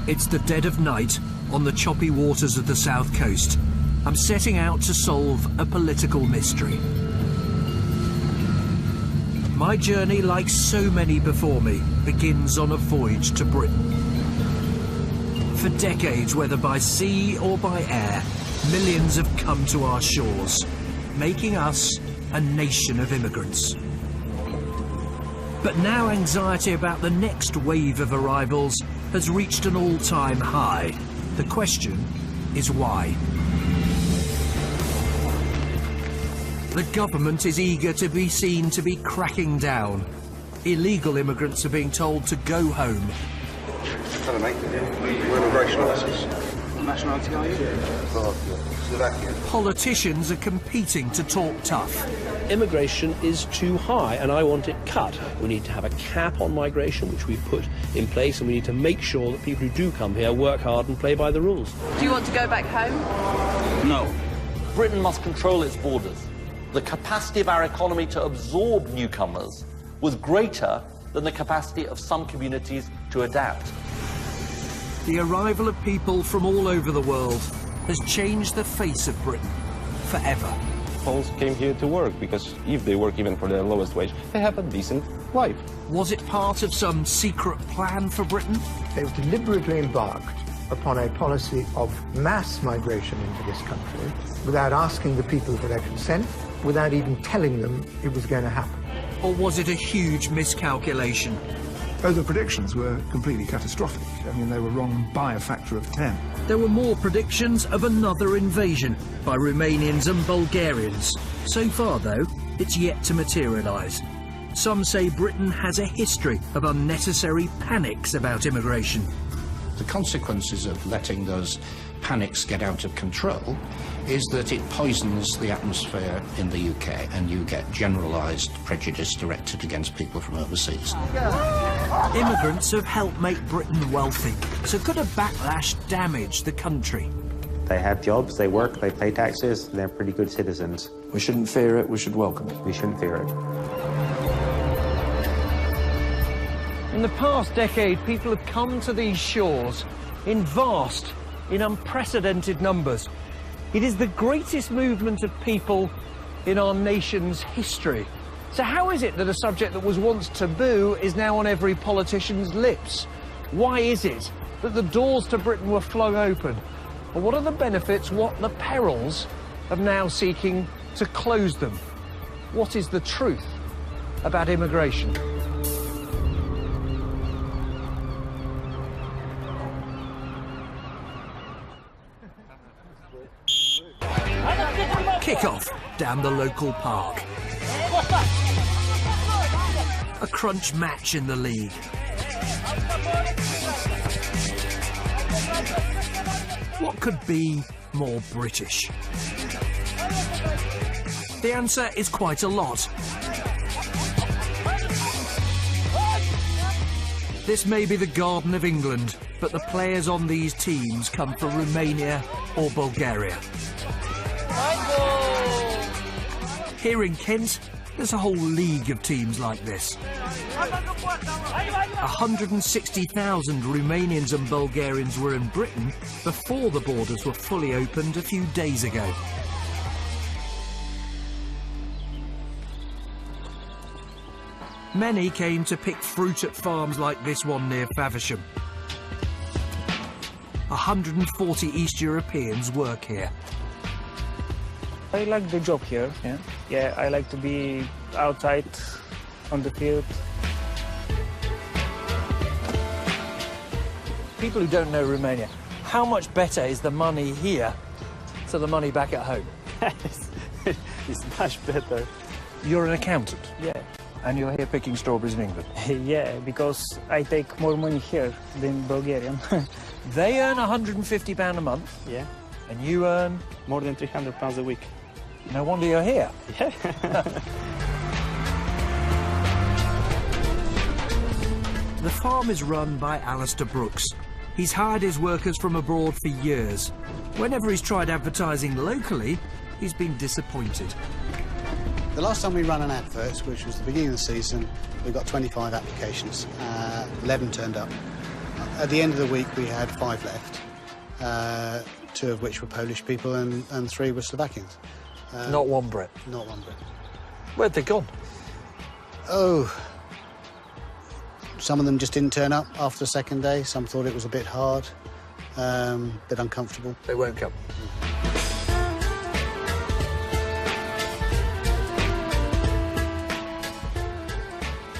It's the dead of night on the choppy waters of the south coast. I'm setting out to solve a political mystery. My journey, like so many before me, begins on a voyage to Britain. For decades, whether by sea or by air, millions have come to our shores, making us a nation of immigrants. But now anxiety about the next wave of arrivals has reached an all-time high. The question is why? The government is eager to be seen to be cracking down. Illegal immigrants are being told to go home. Hello, mate. We're immigration officers. What nationality are you? Slovakian. Politicians are competing to talk tough. Immigration is too high and I want it cut. We need to have a cap on migration, which we've put in place, and we need to make sure that people who do come here work hard and play by the rules. Do you want to go back home? No. Britain must control its borders. The capacity of our economy to absorb newcomers was greater than the capacity of some communities to adapt. The arrival of people from all over the world has changed the face of Britain forever. Poles came here to work because if they work even for the lowest wage, they have a decent life. Was it part of some secret plan for Britain? They've deliberately embarked upon a policy of mass migration into this country without asking the people for their consent, without even telling them it was going to happen. Or was it a huge miscalculation? Oh, the predictions were completely catastrophic. I mean, they were wrong by a factor of 10. There were more predictions of another invasion by Romanians and Bulgarians. So far, though, it's yet to materialise. Some say Britain has a history of unnecessary panics about immigration. The consequences of letting those panics get out of control is that it poisons the atmosphere in the UK and you get generalised prejudice directed against people from overseas. Immigrants have helped make Britain wealthy, so could a backlash damage the country? They have jobs, they work, they pay taxes, they're pretty good citizens. We shouldn't fear it, we should welcome it. We shouldn't fear it. In the past decade, people have come to these shores in vast, in unprecedented numbers. It is the greatest movement of people in our nation's history. So how is it that a subject that was once taboo is now on every politician's lips? Why is it that the doors to Britain were flung open? And what are the benefits, what the perils of now seeking to close them? What is the truth about immigration? Kick-off down the local park. A crunch match in the league. What could be more British? The answer is quite a lot. This may be the Garden of England, but the players on these teams come from Romania or Bulgaria. Here in Kent, there's a whole league of teams like this. 160,000 Romanians and Bulgarians were in Britain before the borders were fully opened a few days ago. Many came to pick fruit at farms like this one near Faversham. 140 East Europeans work here. I like the job here, yeah. I like to be outside on the field. People who don't know Romania, how much better is the money here to the money back at home? It's much better. You're an accountant? Yeah. And you're here picking strawberries in England? Yeah, because I take more money here than Bulgarian. They earn £150 a month? Yeah. And you earn? More than £300 a week. No wonder you're here. Yeah. The farm is run by Alistair Brooks. He's hired his workers from abroad for years. Whenever he's tried advertising locally, he's been disappointed. The last time we ran an advert, which was the beginning of the season, we got 25 applications. 11 turned up. At the end of the week, we had 5 left, 2 of which were Polish people and 3 were Slovakians. Not one Brit? Not one Brit. Where'd they gone? Oh, some of them just didn't turn up after the second day. Some thought it was a bit hard, a bit uncomfortable. They won't come.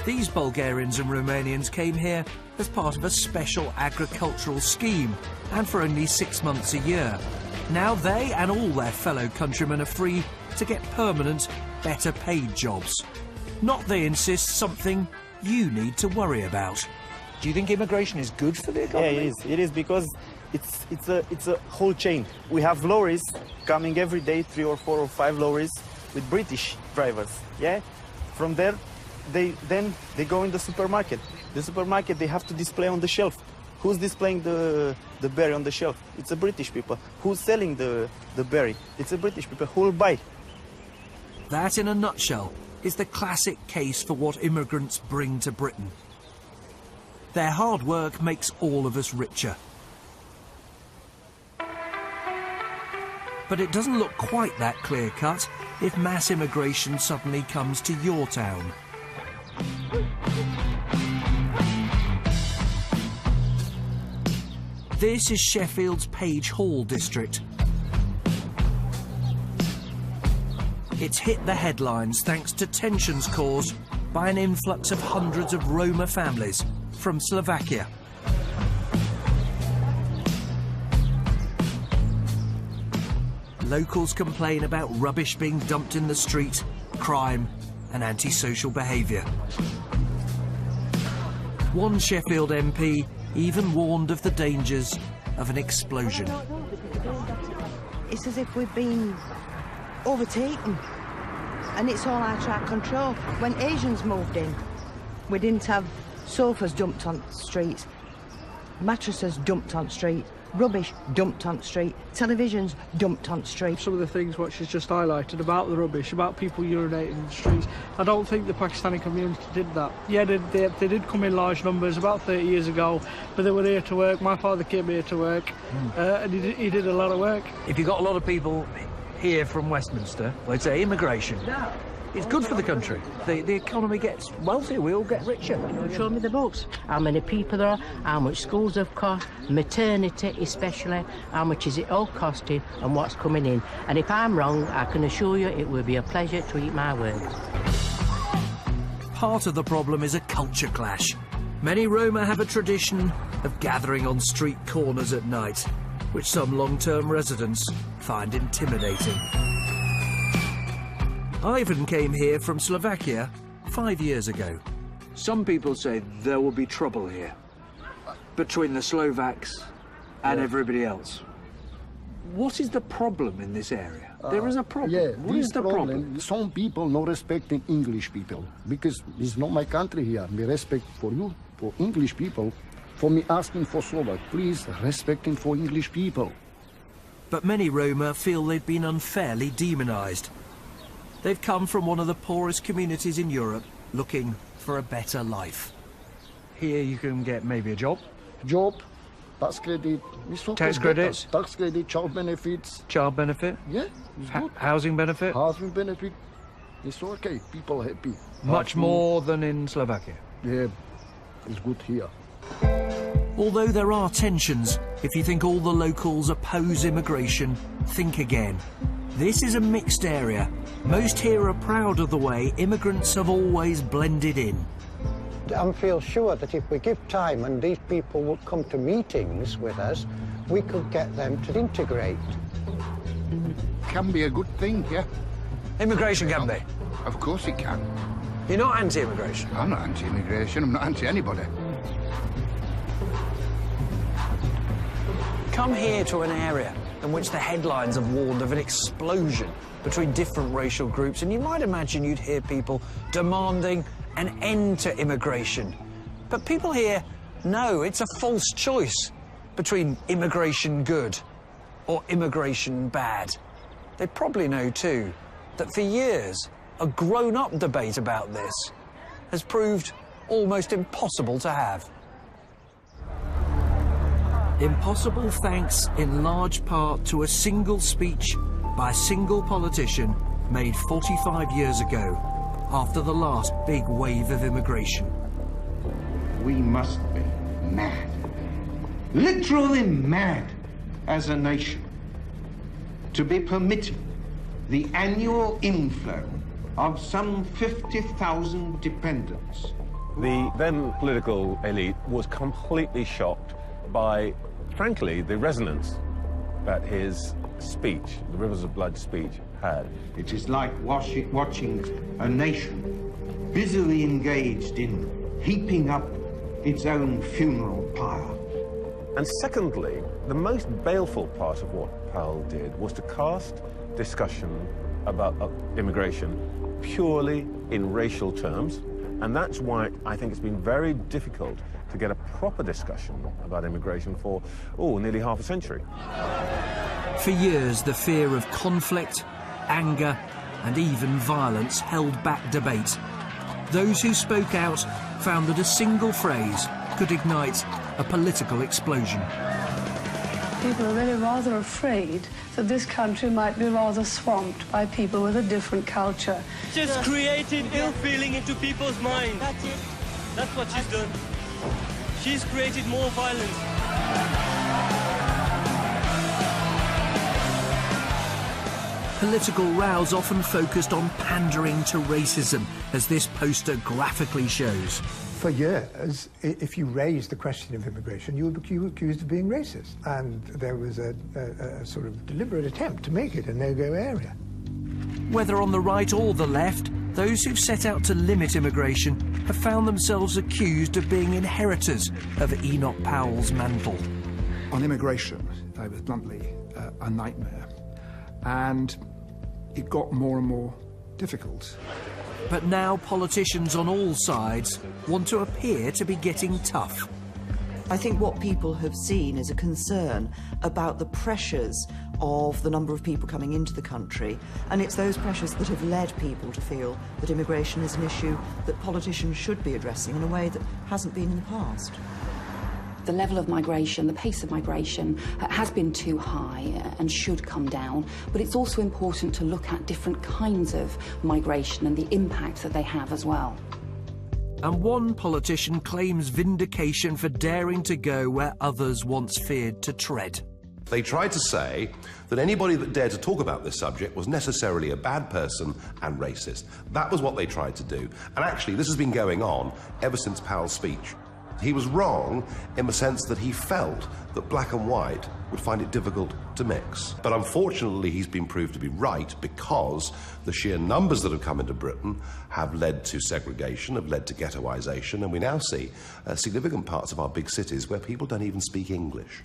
These Bulgarians and Romanians came here as part of a special agricultural scheme, and for only 6 months a year. Now they and all their fellow countrymen are free to get permanent, better paid jobs. Not, they insist, something you need to worry about. Do you think immigration is good for the economy? Yeah, it is. It is because it's a whole chain. We have lorries coming every day, 3 or 4 or 5 lorries with British drivers. Yeah, from there, they go in the supermarket. The supermarket, they have to display on the shelf. Who's displaying the berry on the shelf? It's the British people. Who's selling the berry? It's the British people. Who will buy? That, in a nutshell, is the classic case for what immigrants bring to Britain. Their hard work makes all of us richer. But it doesn't look quite that clear-cut if mass immigration suddenly comes to your town. This is Sheffield's Page Hall district. It's hit the headlines thanks to tensions caused by an influx of hundreds of Roma families from Slovakia. Locals complain about rubbish being dumped in the street, crime and antisocial behaviour. One Sheffield MP even warned of the dangers of an explosion. It's as if we've been overtaken, and it's all out of our control. When Asians moved in, we didn't have sofas dumped on streets, mattresses dumped on streets, rubbish dumped on street, televisions dumped on street. Some of the things what she's just highlighted about the rubbish, about people urinating in the streets, I don't think the Pakistani community did that. Yeah, they did come in large numbers about 30 years ago, but they were here to work. My father came here to work, and he did a lot of work. If you've got a lot of people here from Westminster, let's say immigration, it's good for the country. The economy gets wealthier, we all get richer. Show me the books. How many people there are, how much schools have cost, maternity especially, how much is it all costing and what's coming in. And if I'm wrong, I can assure you it will be a pleasure to eat my words. Part of the problem is a culture clash. Many Roma have a tradition of gathering on street corners at night, which some long-term residents find intimidating. Ivan came here from Slovakia 5 years ago. Some people say there will be trouble here between the Slovaks and everybody else. What is the problem in this area? There is a problem. Yeah, what is the problem? Some people not respecting English people, because it's not my country here. Me respect for you, for English people. For me asking for Slovak, please respecting for English people. But many Roma feel they've been unfairly demonised. They've come from one of the poorest communities in Europe looking for a better life. Here you can get maybe a job. Job, tax credit. Tax credit. Tax credit, child benefits. Child benefit? Yeah, it's good. Housing benefit? Housing benefit. It's okay, people happy. Much more than in Slovakia? Yeah, it's good here. Although there are tensions, if you think all the locals oppose immigration, think again. This is a mixed area. Most here are proud of the way immigrants have always blended in. I feel sure that if we give time and these people will come to meetings with us, we could get them to integrate. Can be a good thing, yeah. Immigration can be? Of course it can. You're not anti-immigration? I'm not anti-immigration, I'm not anti-anybody. Come here to an area in which the headlines have warned of an explosion between different racial groups, and you might imagine you'd hear people demanding an end to immigration. But people here know it's a false choice between immigration good or immigration bad. They probably know too that for years a grown-up debate about this has proved almost impossible to have. Impossible thanks in large part to a single speech by a single politician made 45 years ago after the last big wave of immigration. We must be mad, literally mad as a nation, to be permitting the annual inflow of some 50,000 dependents. The then political elite was completely shocked by, frankly, the resonance that his speech, the Rivers of Blood speech, had. It is like watching a nation busily engaged in heaping up its own funeral pyre. And secondly, the most baleful part of what Powell did was to cast discussion about immigration purely in racial terms, and that's why I think it's been very difficult to get a proper discussion about immigration for, nearly half a century. For years, the fear of conflict, anger, and even violence held back debate. Those who spoke out found that a single phrase could ignite a political explosion. People are really rather afraid that this country might be rather swamped by people with a different culture. Just creating ill feeling into people's minds. That's it. That's what she's done. She's created more violence. Political rows often focused on pandering to racism, as this poster graphically shows. For years, if you raised the question of immigration, you would be accused of being racist. And there was a sort of deliberate attempt to make it a no-go area. Whether on the right or the left, those who've set out to limit immigration have found themselves accused of being inheritors of Enoch Powell's mantle. On immigration, it was bluntly a nightmare. And it got more and more difficult. But now politicians on all sides want to appear to be getting tough. I think what people have seen is a concern about the pressures of the number of people coming into the country, and it's those pressures that have led people to feel that immigration is an issue that politicians should be addressing in a way that hasn't been in the past. The level of migration, the pace of migration has been too high and should come down, but it's also important to look at different kinds of migration and the impact that they have as well. And one politician claims vindication for daring to go where others once feared to tread. They tried to say that anybody that dared to talk about this subject was necessarily a bad person and racist. That was what they tried to do. And actually, this has been going on ever since Powell's speech. He was wrong in the sense that he felt that black and white would find it difficult to mix. But unfortunately, he's been proved to be right because the sheer numbers that have come into Britain have led to segregation, have led to ghettoisation, and we now see significant parts of our big cities where people don't even speak English.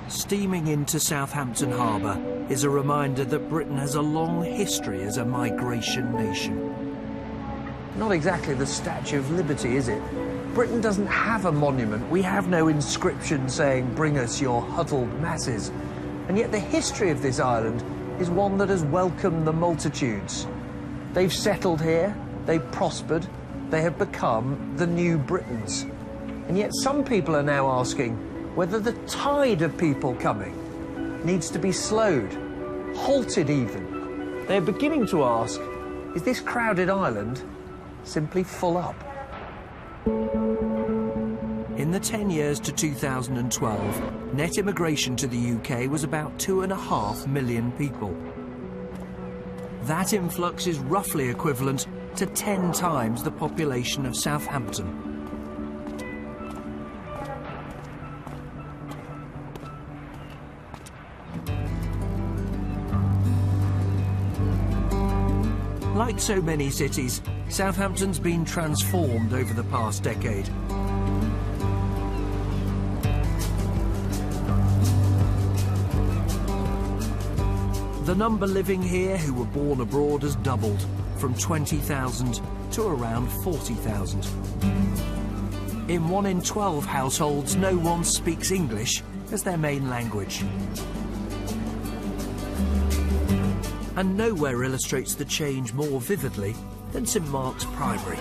Steaming into Southampton Harbour is a reminder that Britain has a long history as a migration nation. Not exactly the Statue of Liberty, is it? Britain doesn't have a monument. We have no inscription saying, "Bring us your huddled masses." And yet the history of this island is one that has welcomed the multitudes. They've settled here, they've prospered, they have become the new Britons. And yet some people are now asking whether the tide of people coming needs to be slowed, halted even. They're beginning to ask, is this crowded island simply full up? In the 10 years to 2012, net immigration to the UK was about 2.5 million people. That influx is roughly equivalent to 10 times the population of Southampton. Like so many cities, Southampton's been transformed over the past decade. The number living here who were born abroad has doubled, from 20,000 to around 40,000. In 1 in 12 households, no one speaks English as their main language. And nowhere illustrates the change more vividly than St Mark's Primary.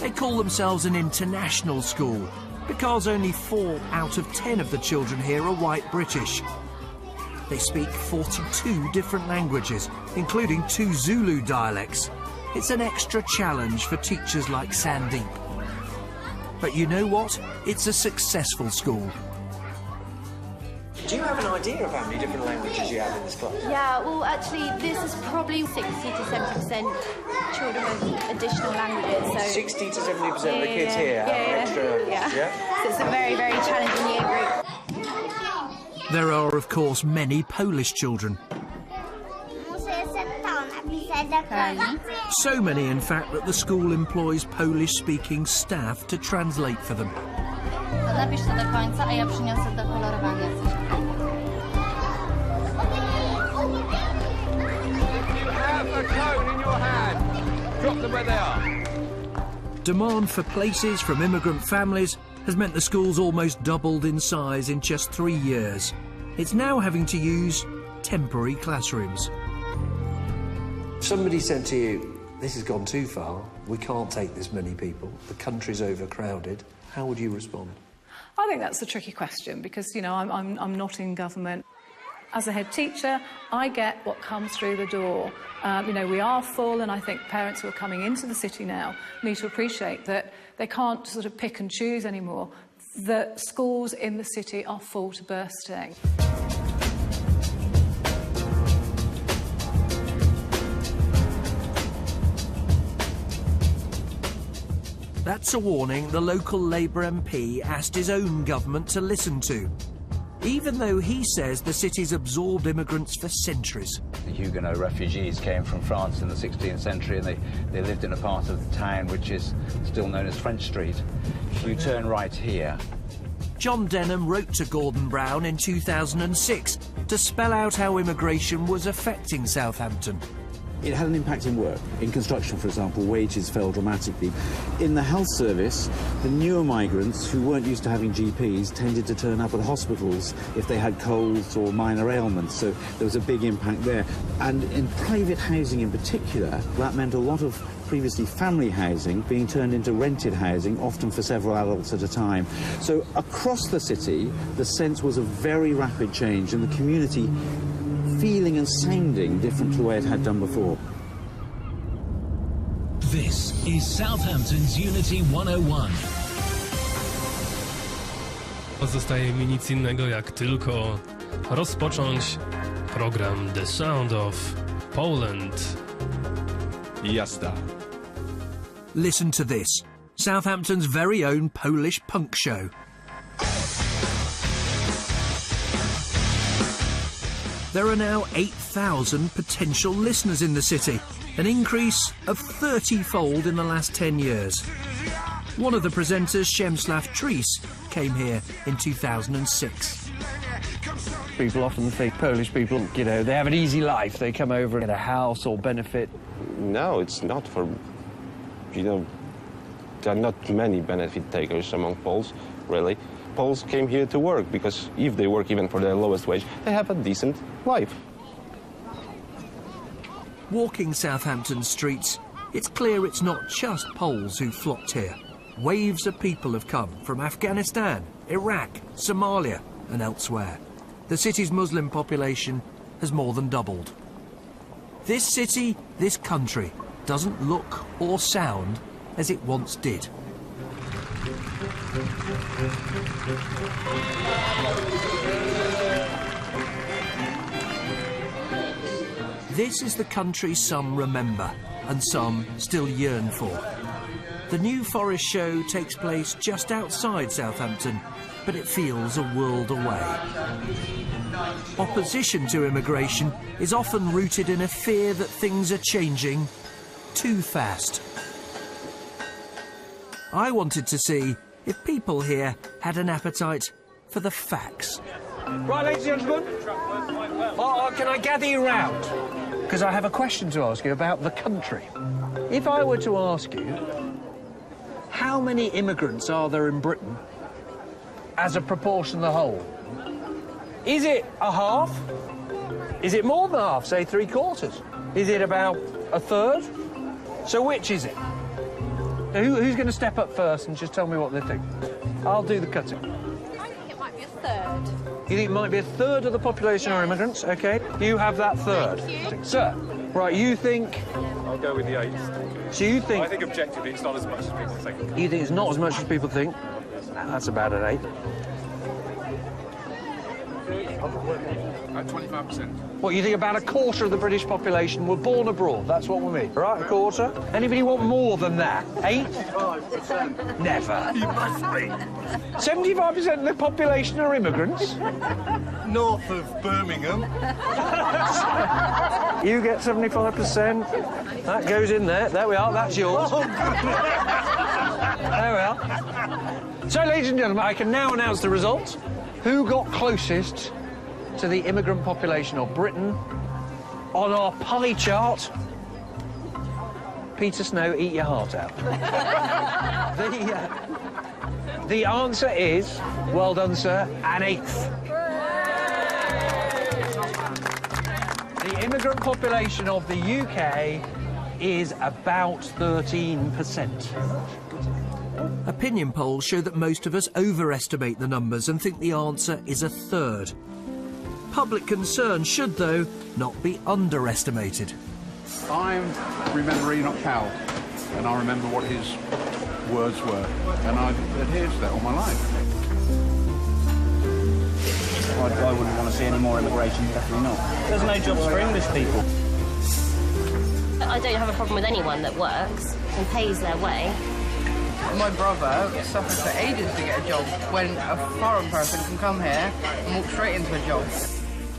They call themselves an international school because only 4 out of 10 of the children here are white British. They speak 42 different languages, including 2 Zulu dialects. It's an extra challenge for teachers like Sandeep. But you know what? It's a successful school. Do you have an idea of how many different languages you have in this class? Yeah, well, actually, this is probably 60 to 70% children with additional languages. So 60 to 70% of the kids here have extra languages, yeah? So it's a very, very challenging year group. There are, of course, many Polish children. So many, in fact, that the school employs Polish-speaking staff to translate for them. Napisz to do końca, a ja przyniosę do kolorowania. If you have a cone in your hand, drop them where they are. Demand for places from immigrant families has meant the school's almost doubled in size in just 3 years. It's now having to use temporary classrooms. If somebody said to you, this has gone too far, we can't take this many people, the country's overcrowded, how would you respond? I think that's a tricky question because, you know, I'm not in government. As a head teacher, I get what comes through the door. You know, we are full, and I think parents who are coming into the city now need to appreciate that they can't sort of pick and choose anymore. The schools in the city are full to bursting. That's a warning the local Labour MP asked his own government to listen to, even though he says the city's absorbed immigrants for centuries. The Huguenot refugees came from France in the 16th century, and they lived in a part of the town which is still known as French Street. If you turn right here... John Denham wrote to Gordon Brown in 2006 to spell out how immigration was affecting Southampton. It had an impact in work. In construction, for example, wages fell dramatically. In the health service, the newer migrants who weren't used to having GPs tended to turn up at hospitals if they had colds or minor ailments, so there was a big impact there. And in private housing in particular, that meant a lot of previously family housing being turned into rented housing, often for several adults at a time. So across the city, the sense was a very rapid change in the community feeling and sounding different to the way it had done before. This is Southampton's Unity 101. Pozostaje mi nic innego jak tylko rozpocząć program The Sound of Poland. Jazda. Listen to this, Southampton's very own Polish punk show. There are now 8,000 potential listeners in the city, an increase of 30-fold in the last 10 years. One of the presenters, Przemysław Tris, came here in 2006. People often think Polish people, you know, they have an easy life. They come over and get a house or benefit. No, it's not for, you know, there are not many benefit takers among Poles, really. Poles came here to work because if they work even for their lowest wage, they have a decent life. Walking Southampton streets, it's clear it's not just Poles who flocked here. Waves of people have come from Afghanistan, Iraq, Somalia and elsewhere. The city's Muslim population has more than doubled. This city, this country, doesn't look or sound as it once did. This is the country some remember and some still yearn for. The New Forest show takes place just outside Southampton, but it feels a world away. Opposition to immigration is often rooted in a fear that things are changing too fast. I wanted to see if people here had an appetite for the facts. Right, ladies and gentlemen, can I gather you round? Because I have a question to ask you about the country. If I were to ask you, how many immigrants are there in Britain as a proportion of the whole? Is it a half? Is it more than half, say 3/4? Is it about a third? So which is it? Who's going to step up first and just tell me what they think? I'll do the cutting. I think it might be a third. You think it might be a third of the population are immigrants? OK. You have that third. Thank you. Sir, right, you think... I'll go with the 8. So you think... I think objectively it's not as much as people think. You think it's not as much as people think? That's about an 8. At 25%. What, you think about a quarter of the British population were born abroad? That's what we mean, right? A quarter? Anybody want more than that? 8? 5%. Never. You must be. 75% of the population are immigrants? North of Birmingham. You get 75%. That goes in there. There we are. That's yours. There we are. So, ladies and gentlemen, I can now announce the results. Who got closest to the immigrant population of Britain on our pie chart? Peter Snow, eat your heart out. The answer is, well done, sir, an 8th. The immigrant population of the UK is about 13%. Opinion polls show that most of us overestimate the numbers and think the answer is a third. Public concern should, though, not be underestimated. I remember Enoch Powell, and I remember what his words were, and I've adhered to that all my life. I wouldn't want to see any more immigration, definitely not. There's no jobs for English people. I don't have a problem with anyone that works and pays their way. My brother suffered for ages to get a job when a foreign person can come here and walk straight into a job.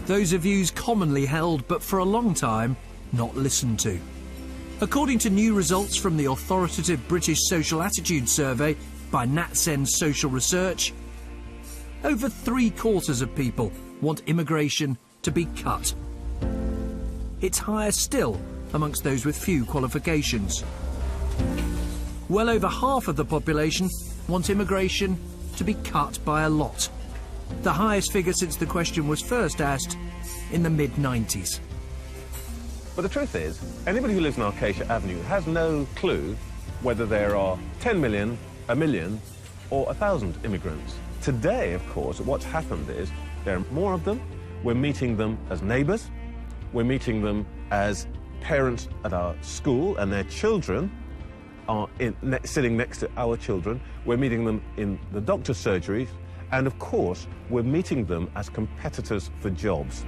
Those are views commonly held, but for a long time, not listened to. According to new results from the authoritative British Social Attitude Survey by NatSen Social Research, over 3/4 of people want immigration to be cut. It's higher still amongst those with few qualifications. Well over half of the population want immigration to be cut by a lot. The highest figure since the question was first asked in the mid-90s. But the truth is, anybody who lives in Acacia Avenue has no clue whether there are 10 million, 1 million, or 1,000 immigrants. Today, of course, what's happened is there are more of them. We're meeting them as neighbours. We're meeting them as parents at our school, and their children are sitting next to our children. We're meeting them in the doctor's surgeries. And, of course, we're meeting them as competitors for jobs.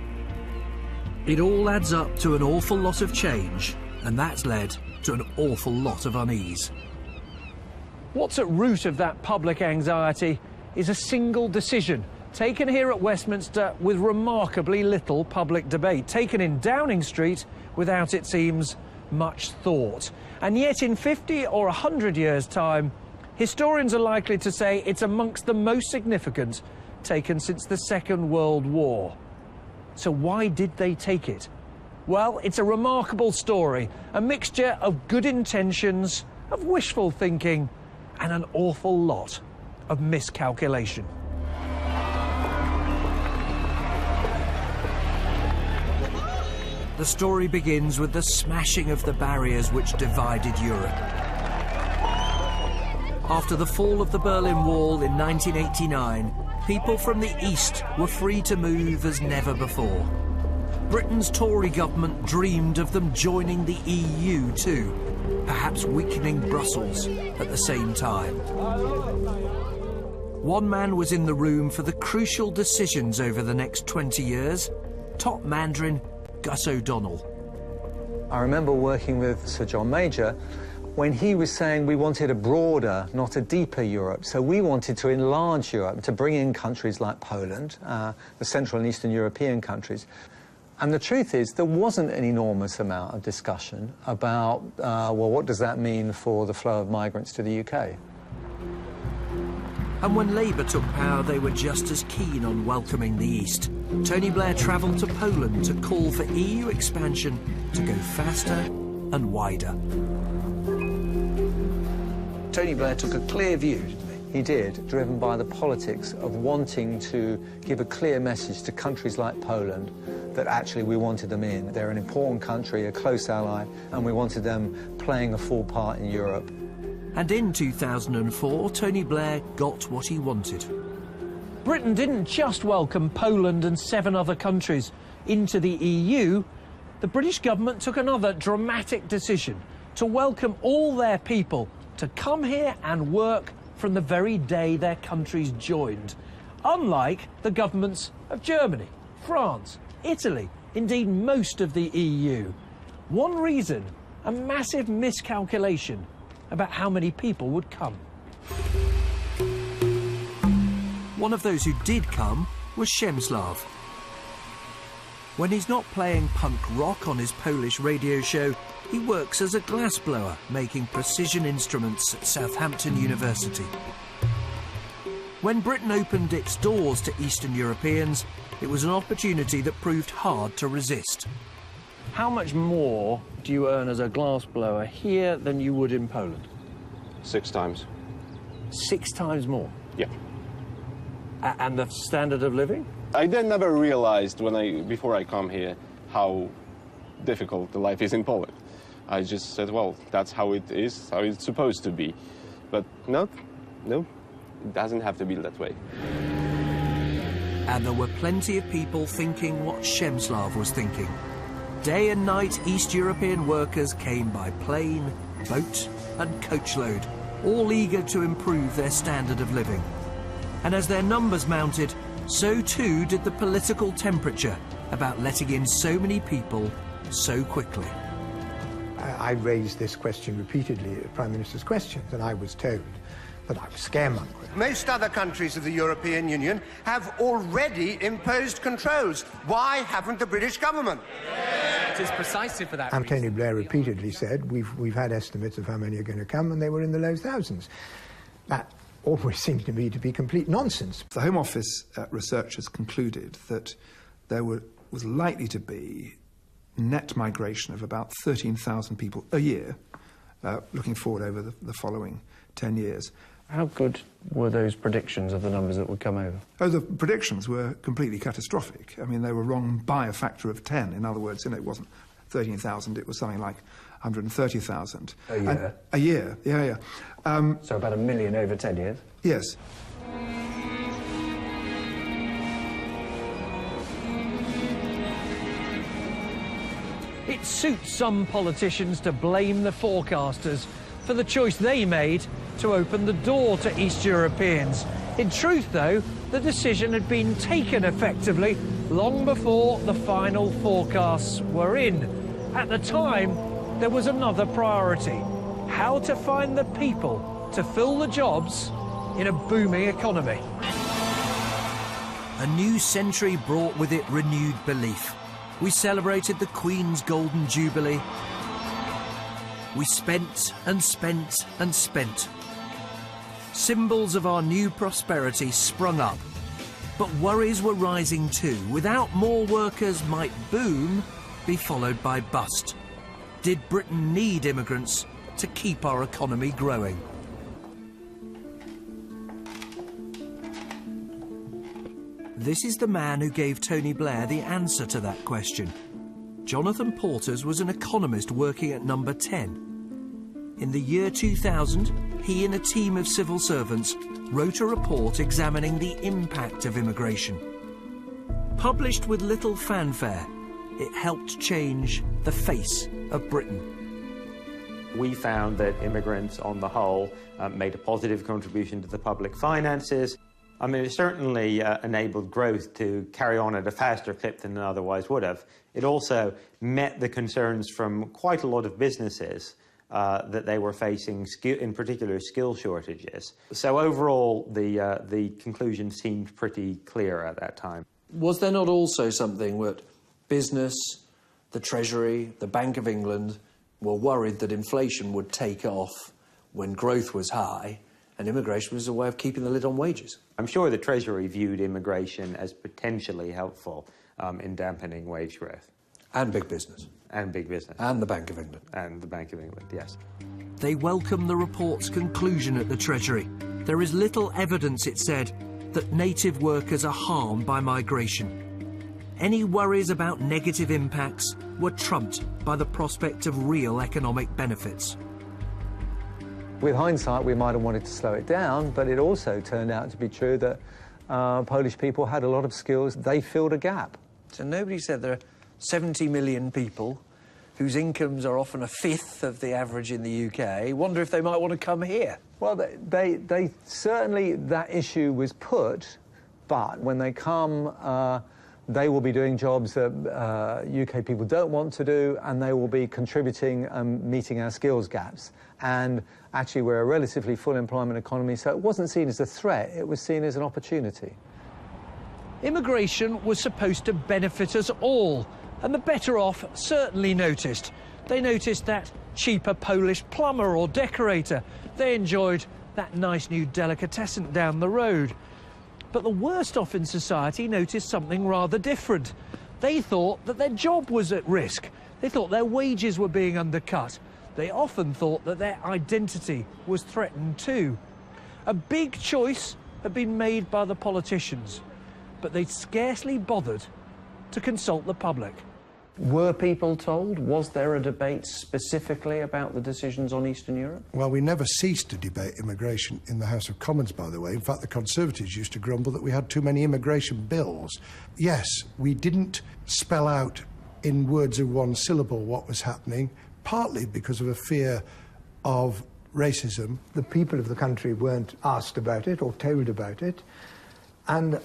It all adds up to an awful lot of change, and that's led to an awful lot of unease. What's at root of that public anxiety is a single decision taken here at Westminster with remarkably little public debate, taken in Downing Street without, it seems, much thought. And yet in 50 or 100 years' time, historians are likely to say it's amongst the most significant taken since the Second World War. So why did they take it? Well, it's a remarkable story, a mixture of good intentions, of wishful thinking, and an awful lot of miscalculation. The story begins with the smashing of the barriers which divided Europe. After the fall of the Berlin Wall in 1989, people from the East were free to move as never before. Britain's Tory government dreamed of them joining the EU too, perhaps weakening Brussels at the same time. One man was in the room for the crucial decisions over the next 20 years, top Mandarin Gus O'Donnell. I remember working with Sir John Major when he was saying we wanted a broader, not a deeper Europe. So we wanted to enlarge Europe, to bring in countries like Poland, the Central and Eastern European countries. And the truth is, there wasn't an enormous amount of discussion about, well, what does that mean for the flow of migrants to the UK? And when Labour took power, they were just as keen on welcoming the East. Tony Blair travelled to Poland to call for EU expansion to go faster and wider. Tony Blair took a clear view, didn't he? He did, driven by the politics of wanting to give a clear message to countries like Poland that actually we wanted them in. They're an important country, a close ally, and we wanted them playing a full part in Europe. And in 2004, Tony Blair got what he wanted. Britain didn't just welcome Poland and 7 other countries into the EU. The British government took another dramatic decision to welcome all their people to come here and work from the very day their countries joined. Unlike the governments of Germany, France, Italy, indeed most of the EU. One reason, a massive miscalculation about how many people would come. One of those who did come was Przemysław. When he's not playing punk rock on his Polish radio show, he works as a glassblower, making precision instruments at Southampton University. When Britain opened its doors to Eastern Europeans, it was an opportunity that proved hard to resist. How much more do you earn as a glassblower here than you would in Poland? 6 times. 6 times more? Yeah. And the standard of living? I then never realized before I come here how difficult the life is in Poland. I just said, well, that's how it is, how it's supposed to be. But no, it doesn't have to be that way. And there were plenty of people thinking what Przemysław was thinking. Day and night, East European workers came by plane, boat and coachload, all eager to improve their standard of living. And as their numbers mounted, so too did the political temperature about letting in so many people so quickly. I raised this question repeatedly at Prime Minister's questions, and I was told that I was scaremongering. Most other countries of the European Union have already imposed controls. Why haven't the British government? It is precisely for that And reason. Tony Blair repeatedly said, we've had estimates of how many are going to come, and they were in the low thousands. That always seemed to me to be complete nonsense. The Home Office researchers concluded that there was likely to be net migration of about 13,000 people a year, looking forward over the following 10 years. How good were those predictions of the numbers that would come over? Oh, the predictions were completely catastrophic. I mean, they were wrong by a factor of 10. In other words, it wasn't 13,000, it was something like 130,000. A year? A year, yeah. So about 1 million over 10 years? Yes. It suits some politicians to blame the forecasters for the choice they made to open the door to East Europeans. In truth, though, the decision had been taken effectively long before the final forecasts were in. At the time, there was another priority: how to find the people to fill the jobs in a booming economy. A new century brought with it renewed belief. We celebrated the Queen's Golden Jubilee. We spent and spent and spent. Symbols of our new prosperity sprung up. But worries were rising too. Without more workers might boom be followed by bust. Did Britain need immigrants to keep our economy growing? This is the man who gave Tony Blair the answer to that question. Jonathan Porters was an economist working at Number 10. In the year 2000, he and a team of civil servants wrote a report examining the impact of immigration. Published with little fanfare, it helped change the face of Britain. We found that immigrants, on the whole, made a positive contribution to the public finances. I mean, it certainly enabled growth to carry on at a faster clip than it otherwise would have. It also met the concerns from quite a lot of businesses that they were facing, in particular, skill shortages. So overall, the conclusion seemed pretty clear at that time. Was there not also something that business, the Treasury, the Bank of England were worried that inflation would take off when growth was high, and immigration was a way of keeping the lid on wages? I'm sure the Treasury viewed immigration as potentially helpful in dampening wage growth. And big business. And big business. And the Bank of England. And the Bank of England, yes. They welcomed the report's conclusion at the Treasury. There is little evidence, it said, that native workers are harmed by migration. Any worries about negative impacts were trumped by the prospect of real economic benefits. With hindsight, we might have wanted to slow it down, but it also turned out to be true that Polish people had a lot of skills. They filled a gap. So nobody said there are 70 million people whose incomes are often a fifth of the average in the UK. Wonder if they might want to come here. Well, they certainly, that issue was put, but when they come, they will be doing jobs that UK people don't want to do, and they will be contributing and meeting our skills gaps. And actually, we're a relatively full employment economy, so it wasn't seen as a threat, it was seen as an opportunity. Immigration was supposed to benefit us all, and the better off certainly noticed. They noticed that cheaper Polish plumber or decorator. They enjoyed that nice new delicatessen down the road. But the worst off in society noticed something rather different. They thought that their job was at risk. They thought their wages were being undercut. They often thought that their identity was threatened too. A big choice had been made by the politicians, but they'd scarcely bothered to consult the public. Were people told? Was there a debate specifically about the decisions on Eastern Europe? Well, we never ceased to debate immigration in the House of Commons, by the way. In fact, the Conservatives used to grumble that we had too many immigration bills. Yes, we didn't spell out in words of one syllable what was happening, partly because of a fear of racism. The people of the country weren't asked about it or told about it, and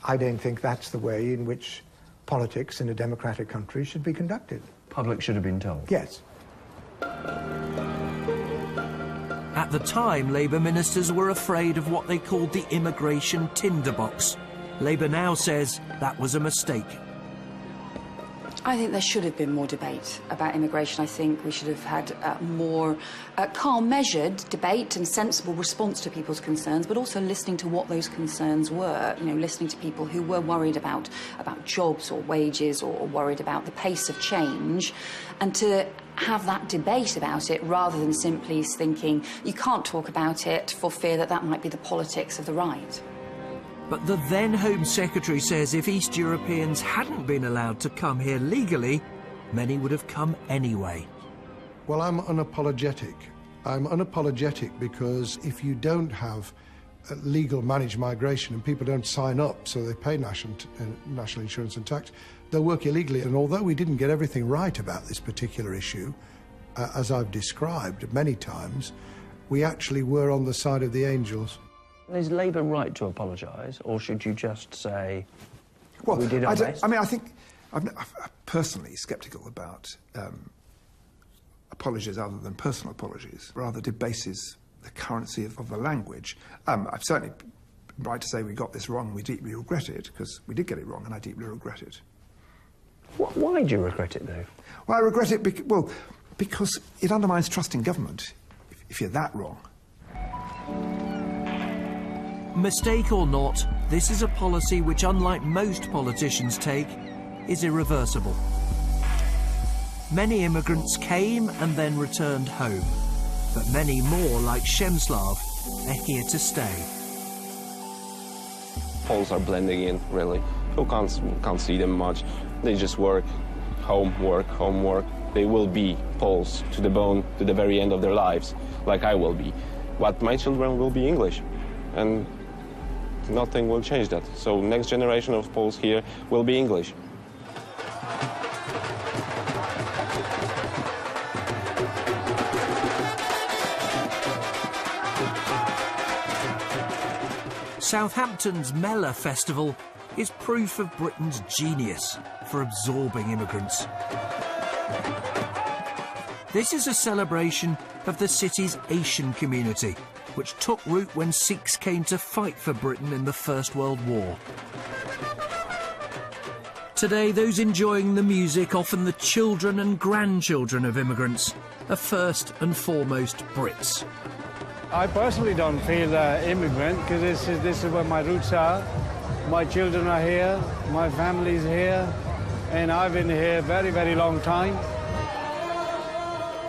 I don't think that's the way in which politics in a democratic country should be conducted. Public should have been told? Yes. At the time, Labour ministers were afraid of what they called the immigration tinderbox. Labour now says that was a mistake. I think there should have been more debate about immigration. I think we should have had more calm, measured debate and sensible response to people's concerns, but also listening to what those concerns were. You know, listening to people who were worried about jobs or wages, or worried about the pace of change, and to have that debate about it rather than simply thinking you can't talk about it for fear that that might be the politics of the right. But the then Home Secretary says if East Europeans hadn't been allowed to come here legally, many would have come anyway. Well, I'm unapologetic. I'm unapologetic because if you don't have legal managed migration and people don't sign up so they pay national insurance and tax, they'll work illegally. And although we didn't get everything right about this particular issue, as I've described many times, we actually were on the side of the angels. Is Labour right to apologise, or should you just say, well, we did our best? I mean, I think I'm personally sceptical about apologies other than personal apologies. Rather debases the currency of the language. I'm certainly right to say we got this wrong and we deeply regret it, because we did get it wrong and I deeply regret it. Why do you regret it, though? Well, I regret it because it undermines trust in government if you're that wrong. Mistake or not, this is a policy which, unlike most politicians take, is irreversible. Many immigrants came and then returned home, but many more, like Przemysław, are here to stay. Poles are blending in, really. You can't see them much. They just work, home, work. They will be Poles to the bone, to the very end of their lives, like I will be. But my children will be English, and nothing will change that. So next generation of Poles here will be English. Southampton's Mellor Festival is proof of Britain's genius for absorbing immigrants. This is a celebration of the city's Asian community, which took root when Sikhs came to fight for Britain in the First World War. Today, those enjoying the music, often the children and grandchildren of immigrants, are first and foremost Brits. I personally don't feel immigrant, because this is where my roots are. My children are here, my family's here, and I've been here a very, very long time.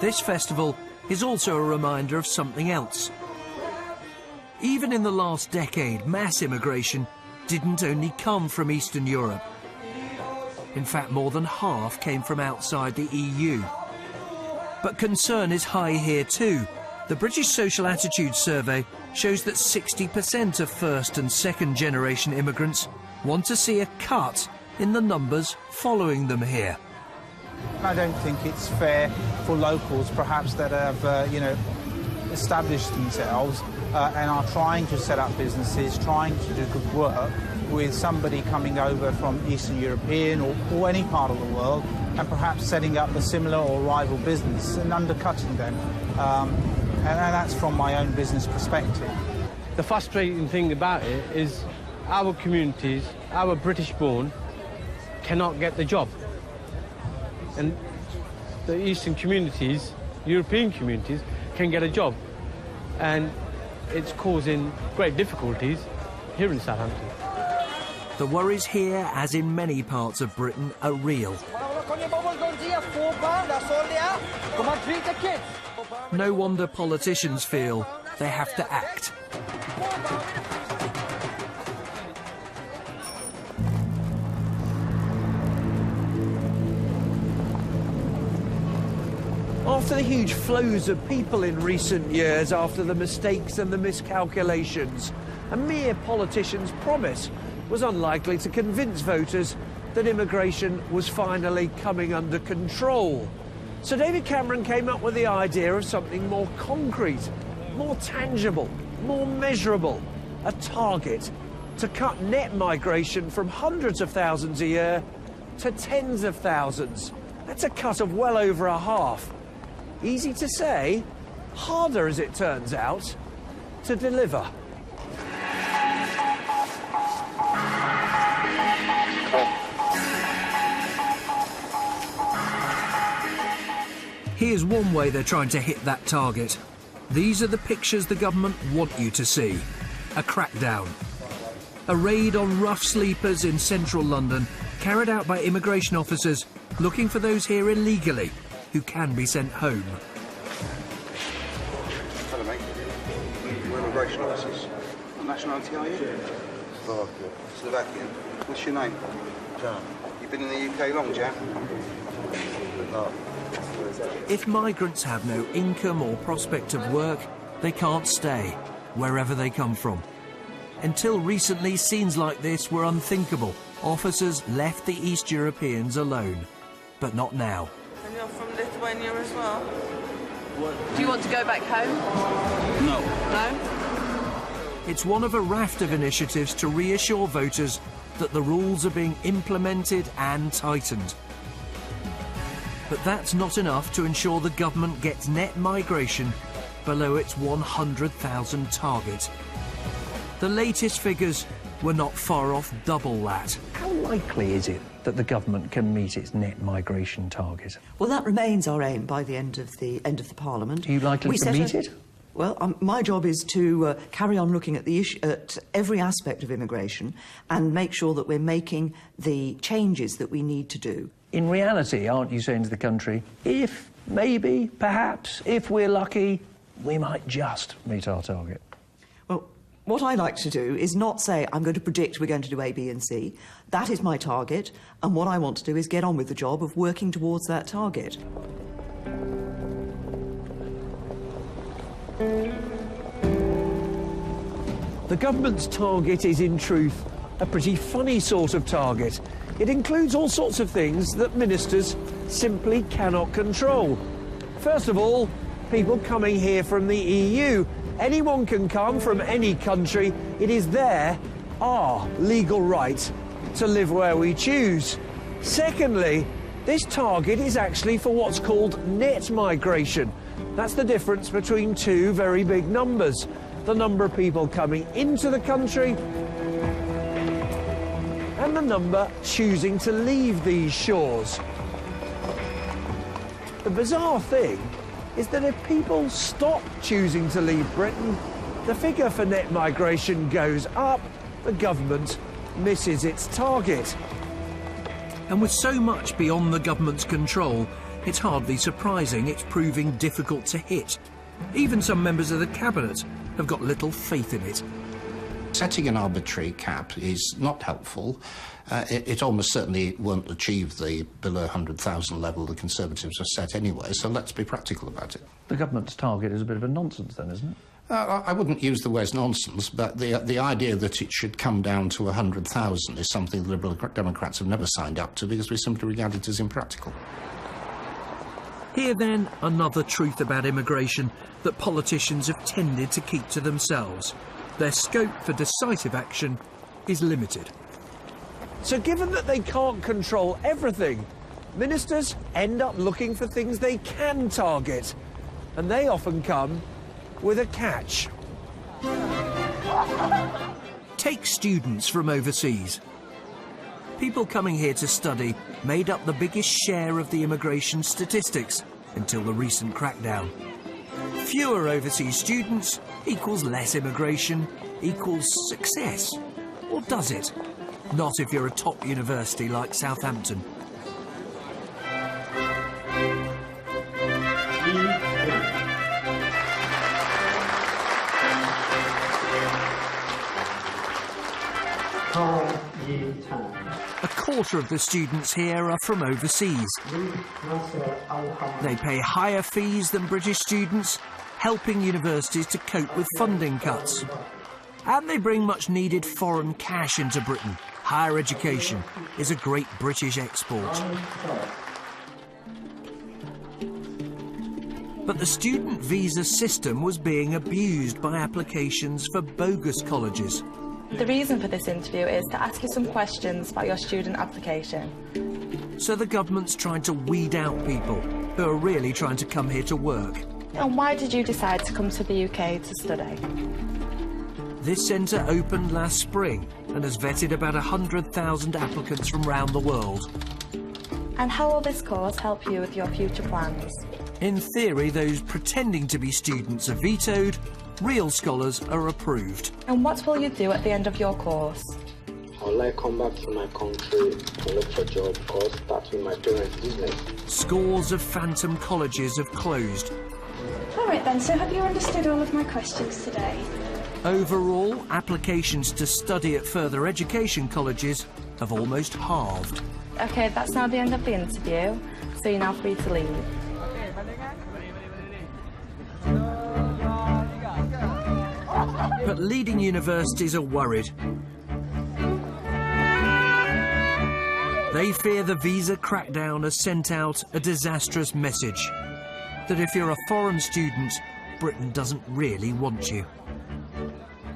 This festival is also a reminder of something else. Even in the last decade, mass immigration didn't only come from Eastern Europe. In fact, more than half came from outside the EU. But concern is high here too. The British Social Attitude Survey shows that 60% of first and second generation immigrants want to see a cut in the numbers following them here. I don't think it's fair for locals, perhaps, that have, established themselves and are trying to set up businesses, trying to do good work, with somebody coming over from Eastern European or any part of the world and perhaps setting up a similar or rival business and undercutting them. And that's from my own business perspective. The frustrating thing about it is our communities, our British-born, cannot get the job. And the Eastern communities, European communities, can get a job. And it's causing great difficulties here in Southampton. The worries here, as in many parts of Britain, are real. No wonder politicians feel they have to act. After the huge flows of people in recent years, after the mistakes and the miscalculations, a mere politician's promise was unlikely to convince voters that immigration was finally coming under control. So David Cameron came up with the idea of something more concrete, more tangible, more measurable, a target to cut net migration from hundreds of thousands a year to tens of thousands. That's a cut of well over a half. Easy to say, harder, as it turns out, to deliver. Here's one way they're trying to hit that target. These are the pictures the government want you to see. A crackdown. A raid on rough sleepers in central London, carried out by immigration officers looking for those here illegally, who can be sent home. Hello, mate. We're immigration officers. What nationality are you? Slovakia. Slovakian. What's your name? Jan. You've been in the UK long, Jan? No. If migrants have no income or prospect of work, they can't stay, wherever they come from. Until recently, scenes like this were unthinkable. Officers left the East Europeans alone. But not now. And you're from Lithuania as well? What? Do you want to go back home? No. No? It's one of a raft of initiatives to reassure voters that the rules are being implemented and tightened. But that's not enough to ensure the government gets net migration below its 100,000 target. The latest figures were not far off double that. How likely is it that the government can meet its net migration target? Well, that remains our aim by the end of the parliament. Are you likely to meet it? Well, my job is to carry on looking at the issue, at every aspect of immigration, and make sure that we're making the changes that we need to do. In reality, aren't you saying to the country, if, maybe, perhaps, if we're lucky, we might just meet our target? Well, what I like to do is not say, I'm going to predict we're going to do A, B and C. That is my target, and what I want to do is get on with the job of working towards that target. The government's target is, in truth, a pretty funny sort of target. It includes all sorts of things that ministers simply cannot control. First of all, people coming here from the EU. Anyone can come from any country. It is our legal right to live where we choose. Secondly, this target is actually for what's called net migration. That's the difference between two very big numbers. The number of people coming into the country and the number choosing to leave these shores. The bizarre thing is that if people stop choosing to leave Britain, the figure for net migration goes up, the government misses its target. And with so much beyond the government's control, it's hardly surprising it's proving difficult to hit. Even some members of the cabinet have got little faith in it. setting an arbitrary cap is not helpful. It almost certainly won't achieve the below 100,000 level the Conservatives have set anyway, so let's be practical about it. The government's target is a bit of a nonsense then, isn't it? I wouldn't use the word nonsense, but the idea that it should come down to 100,000 is something the Liberal Democrats have never signed up to because we simply regard it as impractical. Here then, another truth about immigration that politicians have tended to keep to themselves. Their scope for decisive action is limited. So given that they can't control everything, ministers end up looking for things they can target. And they often come with a catch. Take students from overseas. People coming here to study made up the biggest share of the immigration statistics until the recent crackdown. Fewer overseas students equals less immigration equals success. Or does it? Not if you're a top university like Southampton. A quarter of the students here are from overseas. They pay higher fees than British students, helping universities to cope with funding cuts. And they bring much needed foreign cash into Britain. Higher education is a great British export. But the student visa system was being abused by applications for bogus colleges. The reason for this interview is to ask you some questions about your student application. So the government's trying to weed out people who are really trying to come here to work. And why did you decide to come to the UK to study? This centre opened last spring and has vetted about 100,000 applicants from around the world. And how will this course help you with your future plans? In theory, those pretending to be students are vetoed, real scholars are approved. And what will you do at the end of your course? I'll I come back to my country and look for a job or start with my parents' business. Scores of phantom colleges have closed. All right then, so have you understood all of my questions today? Overall, applications to study at further education colleges have almost halved. OK, that's now the end of the interview, so you're now free to leave. But leading universities are worried. They fear the visa crackdown has sent out a disastrous message that if you're a foreign student, Britain doesn't really want you.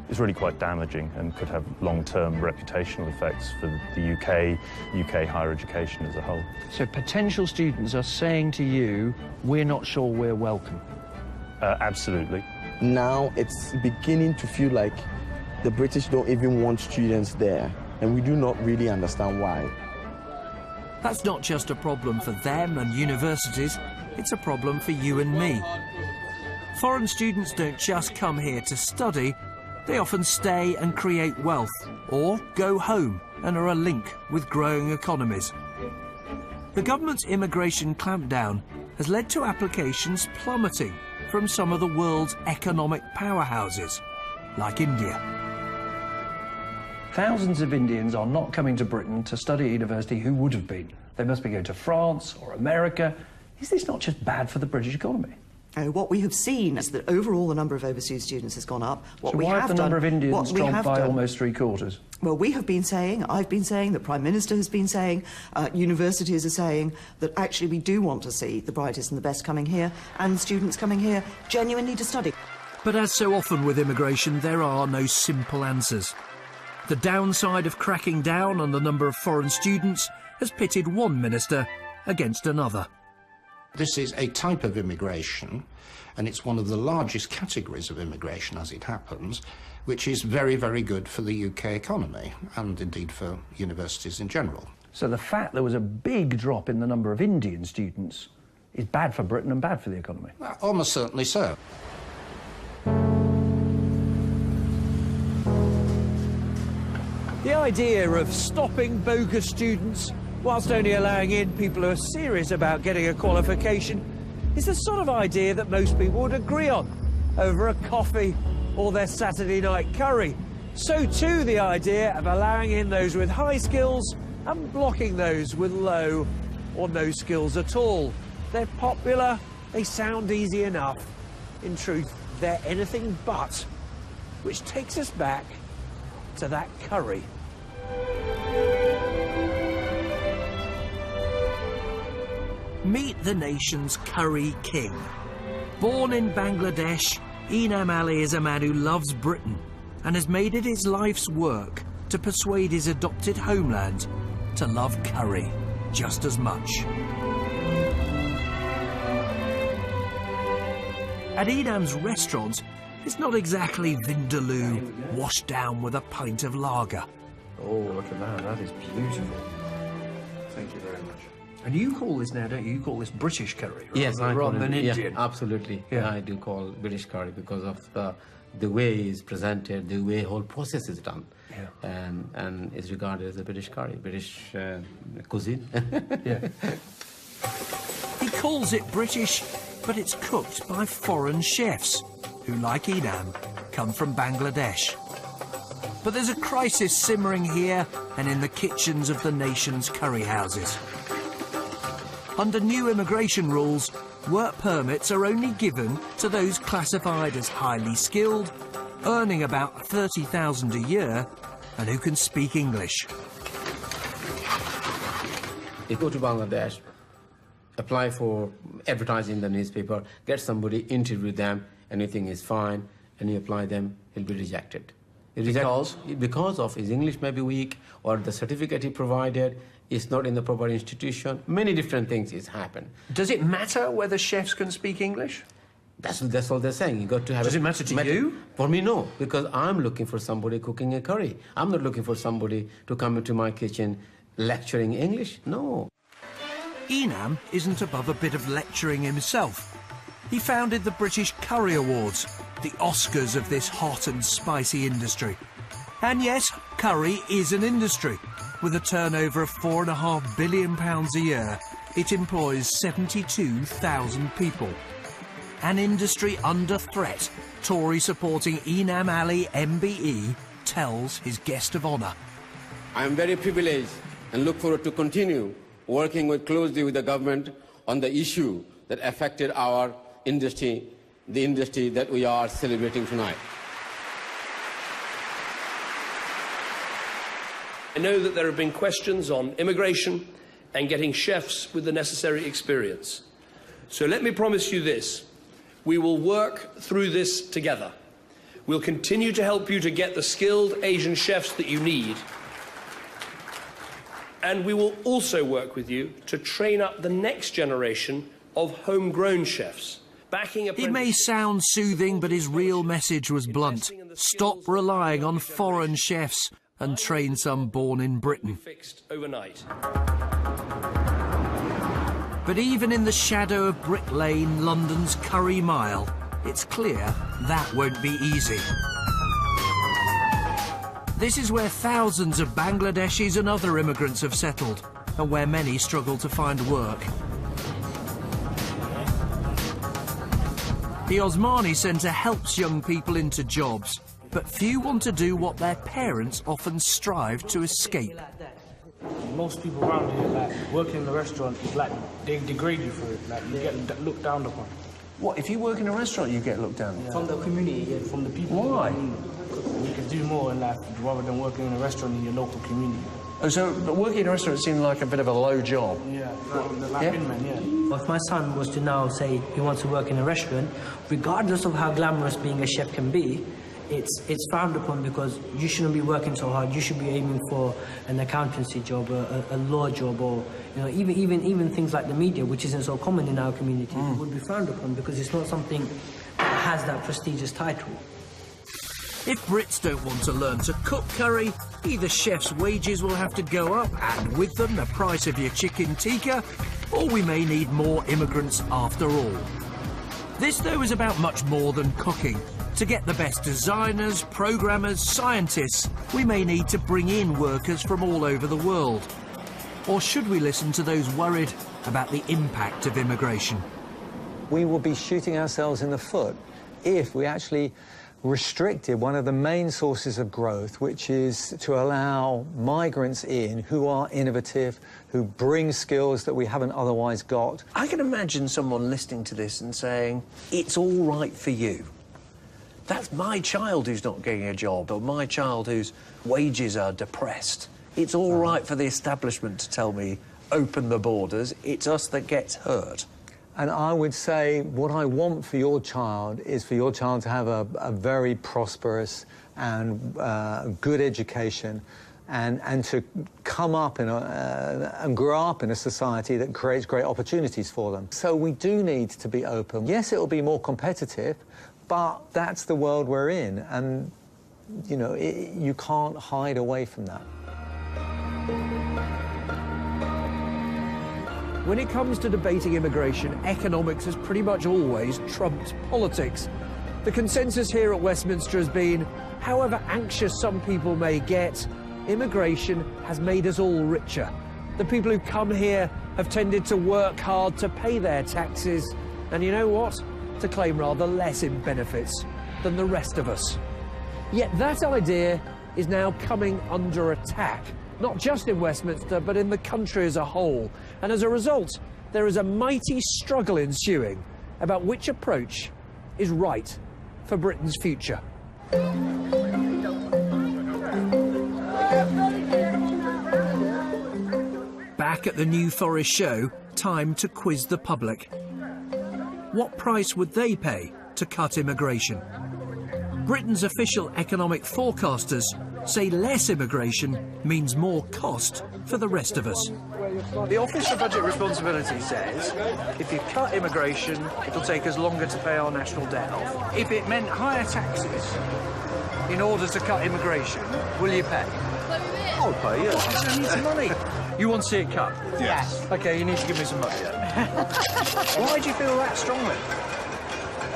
It's really quite damaging and could have long-term reputational effects for the UK higher education as a whole. So potential students are saying to you, we're not sure we're welcome. Absolutely. Now it's beginning to feel like the British don't even want students there, and we do not really understand why. That's not just a problem for them and universities, it's a problem for you and me. Foreign students don't just come here to study, they often stay and create wealth, or go home and are a link with growing economies. The government's immigration clampdown has led to applications plummeting from some of the world's economic powerhouses, like India. Thousands of Indians are not coming to Britain to study at university who would have been. They must be going to France or America. Is this not just bad for the British economy? What we have seen is that overall the number of overseas students has gone up. So why have the number of Indians dropped by almost three-quarters? Well, we have been saying, I've been saying, the Prime Minister has been saying, universities are saying that actually we do want to see the brightest and the best coming here and students coming here genuinely to study. But as so often with immigration, there are no simple answers. The downside of cracking down on the number of foreign students has pitted one minister against another. This is a type of immigration, and it's one of the largest categories of immigration as it happens, which is very, very good for the UK economy, and indeed for universities in general. So the fact there was a big drop in the number of Indian students is bad for Britain and bad for the economy? Well, almost certainly so. The idea of stopping bogus students whilst only allowing in people who are serious about getting a qualification is the sort of idea that most people would agree on over a coffee or their Saturday night curry. So too the idea of allowing in those with high skills and blocking those with low or no skills at all. They're popular, they sound easy enough. In truth, they're anything but. Which takes us back to that curry. Meet the nation's curry king. Born in Bangladesh, Enam Ali is a man who loves Britain and has made it his life's work to persuade his adopted homeland to love curry just as much. At Enam's restaurant, it's not exactly vindaloo washed down with a pint of lager. Oh, look at that. That is beautiful. Thank you very much. And you call this now, don't you? You call this British curry, right? Yes, rather than Indian. Yeah, absolutely. Yeah. I do call British curry because of the way it's presented, the way whole process is done. Yeah. And it's regarded as a British curry, British cuisine. Yeah. He calls it British, but it's cooked by foreign chefs who, like Enam, come from Bangladesh. But there's a crisis simmering here and in the kitchens of the nation's curry houses. Under new immigration rules, work permits are only given to those classified as highly skilled, earning about $30,000 a year, and who can speak English. You go to Bangladesh, apply for advertising in the newspaper, get somebody, interview them, anything is fine, and you apply them, he'll be rejected. Because of his English may be weak, or the certificate he provided is not in the proper institution. Many different things is happen. Does it matter whether chefs can speak English? That's all they're saying. You got to have. Does it matter to you? For me, no, because I'm looking for somebody cooking a curry. I'm not looking for somebody to come into my kitchen lecturing English. No. Enam isn't above a bit of lecturing himself. He founded the British Curry Awards, the Oscars of this hot and spicy industry. And yes, curry is an industry. With a turnover of £4.5 billion a year, it employs 72,000 people. An industry under threat, Tory-supporting Enam Ali MBE tells his guest of honour. I am very privileged and look forward to continue working closely with the government on the issue that affected our industry, the industry that we are celebrating tonight. I know that there have been questions on immigration and getting chefs with the necessary experience. So let me promise you this. We will work through this together. We'll continue to help you to get the skilled Asian chefs that you need. And we will also work with you to train up the next generation of homegrown chefs. It may sound soothing, but his real message was blunt. Stop relying on foreign chefs and train some born in Britain. Fixed overnight. But even in the shadow of Brick Lane, London's Curry Mile, it's clear that won't be easy. This is where thousands of Bangladeshis and other immigrants have settled, and where many struggle to find work. The Osmani Centre helps young people into jobs, but few want to do what their parents often strive to escape. Most people around here, like, working in a restaurant, like, they degrade you for it. Like, you get looked down upon. What, if you work in a restaurant, you get looked down? Yeah. From the community, yeah, from the people. Why? You can do more in life rather than working in a restaurant in your local community. Oh, so but working in a restaurant seemed like a bit of a low job? Yeah, like Binman, yeah. If my son was to now say he wants to work in a restaurant, regardless of how glamorous being a chef can be, it's frowned upon because you shouldn't be working so hard. You should be aiming for an accountancy job, a law job, or even things like the media, which isn't so common in our community, would be frowned upon because it's not something that has that prestigious title. If Brits don't want to learn to cook curry, either chefs' wages will have to go up, and with them the price of your chicken tikka, or we may need more immigrants after all. This, though, is about much more than cooking. To get the best designers, programmers, scientists, we may need to bring in workers from all over the world. Or should we listen to those worried about the impact of immigration? We will be shooting ourselves in the foot if we actually restricted one of the main sources of growth, which is to allow migrants in who are innovative, who bring skills that we haven't otherwise got. I can imagine someone listening to this and saying, it's all right for you. That's my child who's not getting a job, or my child whose wages are depressed. It's all right for the establishment to tell me, open the borders. It's us that gets hurt. And I would say what I want for your child is for your child to have a very prosperous and good education, and to come up in and grow up in a society that creates great opportunities for them. So we do need to be open. Yes, it will be more competitive, but that's the world we're in, and you know, you can't hide away from that. When it comes to debating immigration, economics has pretty much always trumped politics. The consensus here at Westminster has been, however anxious some people may get, immigration has made us all richer. The people who come here have tended to work hard to pay their taxes, and you know what? To claim rather less in benefits than the rest of us. Yet that idea is now coming under attack. Not just in Westminster, but in the country as a whole. And as a result, there is a mighty struggle ensuing about which approach is right for Britain's future. Back at the New Forest show, time to quiz the public. What price would they pay to cut immigration? Britain's official economic forecasters say less immigration means more cost for the rest of us. The Office for Budget Responsibility says if you cut immigration, it'll take us longer to pay our national debt off. If it meant higher taxes in order to cut immigration, will you pay? I'll pay, yeah. I need some money. You want to see it cut? Yes. OK, you need to give me some money then. Why do you feel that strongly?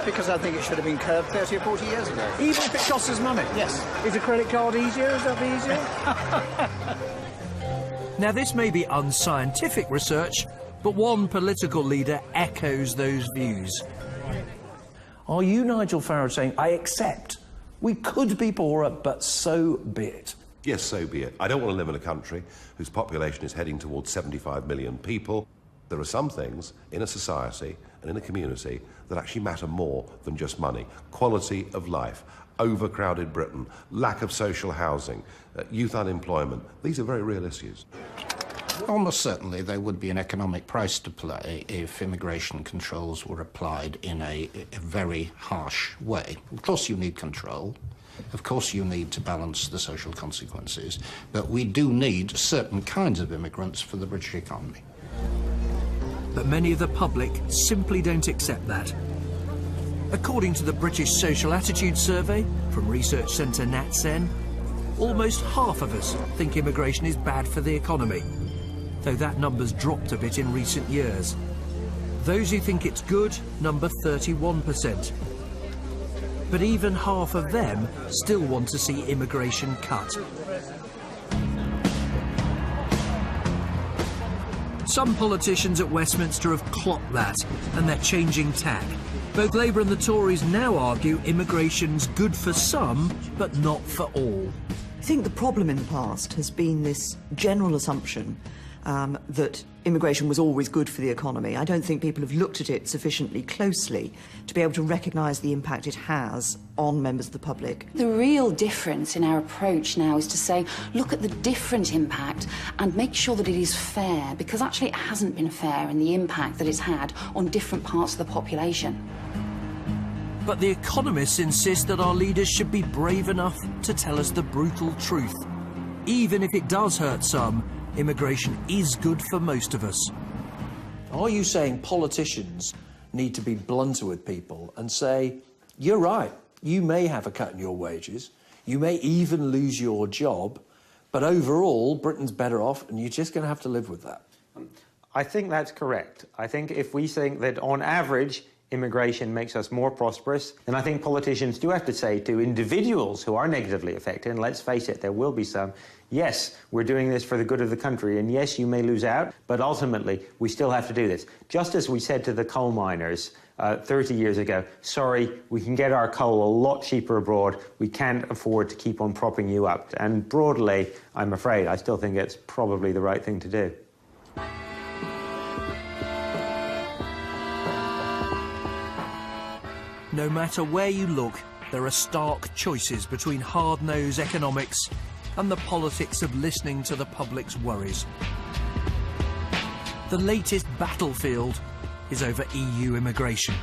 Because I think it should have been curbed 30 or 40 years ago. Even if it costs us money? Yes. Is a credit card easier? Is that easier? Now, this may be unscientific research, but one political leader echoes those views. Are you, Nigel Farage, saying, I accept we could be poorer, but so be it? Yes, so be it. I don't want to live in a country whose population is heading towards 75 million people. There are some things in a society and in a community that actually matter more than just money. Quality of life, overcrowded Britain, lack of social housing, youth unemployment. These are very real issues. Almost certainly there would be an economic price to pay if immigration controls were applied in a very harsh way. Of course you need control. Of course you need to balance the social consequences. But we do need certain kinds of immigrants for the British economy. But many of the public simply don't accept that. According to the British Social Attitude Survey from research centre NatSen, almost half of us think immigration is bad for the economy, though that number's dropped a bit in recent years. Those who think it's good number 31%. But even half of them still want to see immigration cut. Some politicians at Westminster have clocked that, and they're changing tack. Both Labour and the Tories now argue immigration's good for some, but not for all. I think the problem in the past has been this general assumption that immigration was always good for the economy. I don't think people have looked at it sufficiently closely to be able to recognise the impact it has on members of the public. The real difference in our approach now is to say, look at the different impact and make sure that it is fair, because actually it hasn't been fair in the impact that it's had on different parts of the population. But the economists insist that our leaders should be brave enough to tell us the brutal truth. Even if it does hurt some, immigration is good for most of us. Are you saying politicians need to be blunter with people and say, you're right, you may have a cut in your wages, you may even lose your job, but overall, Britain's better off and you're just going to have to live with that? I think that's correct. I think if we think that on average, immigration makes us more prosperous, then I think politicians do have to say to individuals who are negatively affected, and let's face it, there will be some, yes, we're doing this for the good of the country, and yes, you may lose out, but ultimately, we still have to do this. Just as we said to the coal miners 30 years ago, sorry, we can get our coal a lot cheaper abroad, we can't afford to keep on propping you up. And broadly, I'm afraid, I still think it's probably the right thing to do. No matter where you look, there are stark choices between hard-nosed economics and the politics of listening to the public's worries. The latest battlefield is over EU immigration.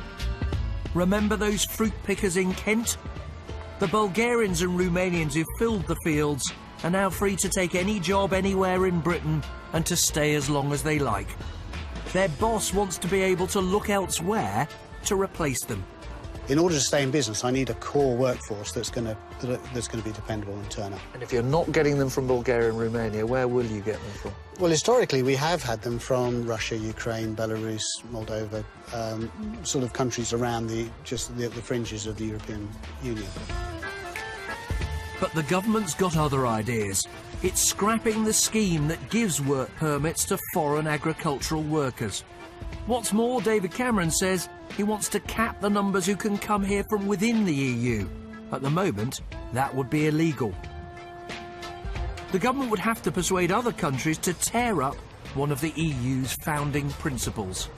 Remember those fruit pickers in Kent? The Bulgarians and Romanians who filled the fields are now free to take any job anywhere in Britain and to stay as long as they like. Their boss wants to be able to look elsewhere to replace them. In order to stay in business, I need a core workforce that's going to be dependable and turn up. And if you're not getting them from Bulgaria and Romania, where will you get them from? Well, historically, we have had them from Russia, Ukraine, Belarus, Moldova, sort of countries around the fringes of the European Union. But the government's got other ideas. It's scrapping the scheme that gives work permits to foreign agricultural workers. What's more, David Cameron says he wants to cap the numbers who can come here from within the EU. At the moment, that would be illegal. The government would have to persuade other countries to tear up one of the EU's founding principles.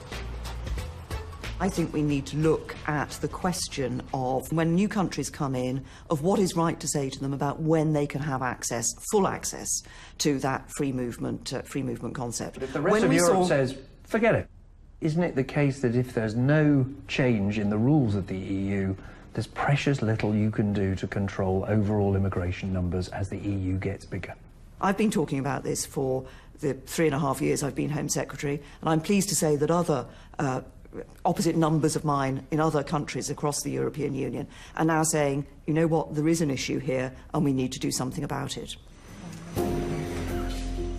I think we need to look at the question of, when new countries come in, of what is right to say to them about when they can have access, full access, to that free movement concept. But if the rest of Europe says, forget it, isn't it the case that if there's no change in the rules of the EU, there's precious little you can do to control overall immigration numbers as the EU gets bigger? I've been talking about this for the 3.5 years I've been Home Secretary, and I'm pleased to say that other opposite numbers of mine in other countries across the European Union are now saying, you know what, there is an issue here and we need to do something about it.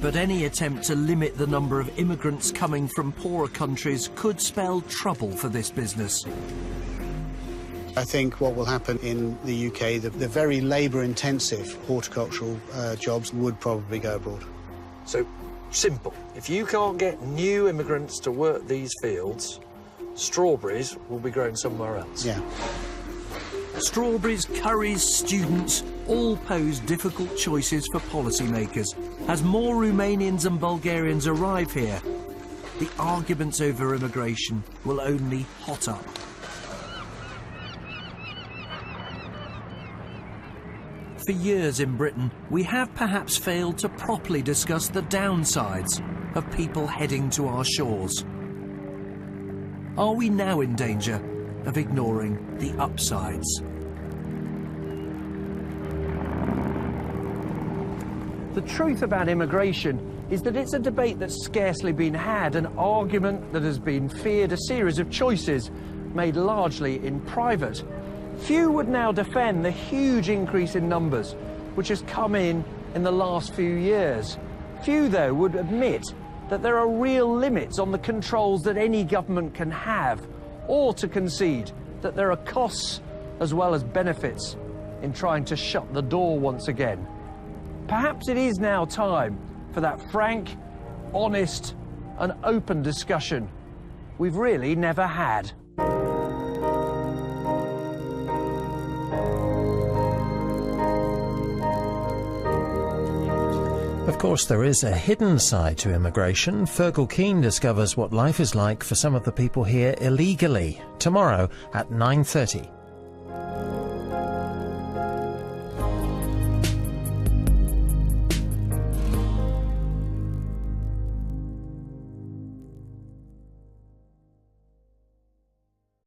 But any attempt to limit the number of immigrants coming from poorer countries could spell trouble for this business. I think what will happen in the UK, the very labour-intensive horticultural jobs would probably go abroad. So, simple. If you can't get new immigrants to work these fields, strawberries will be grown somewhere else. Yeah. Strawberries, curries, students all pose difficult choices for policymakers. As more Romanians and Bulgarians arrive here, the arguments over immigration will only hot up. For years in Britain, we have perhaps failed to properly discuss the downsides of people heading to our shores. Are we now in danger of ignoring the upsides? The truth about immigration is that it's a debate that's scarcely been had, an argument that has been feared, a series of choices made largely in private. Few would now defend the huge increase in numbers which has come in the last few years. Few, though, would admit that there are real limits on the controls that any government can have, or to concede that there are costs as well as benefits in trying to shut the door once again. Perhaps it is now time for that frank, honest and open discussion we've really never had. Of course, there is a hidden side to immigration. Fergal Keane discovers what life is like for some of the people here illegally, tomorrow at 9:30.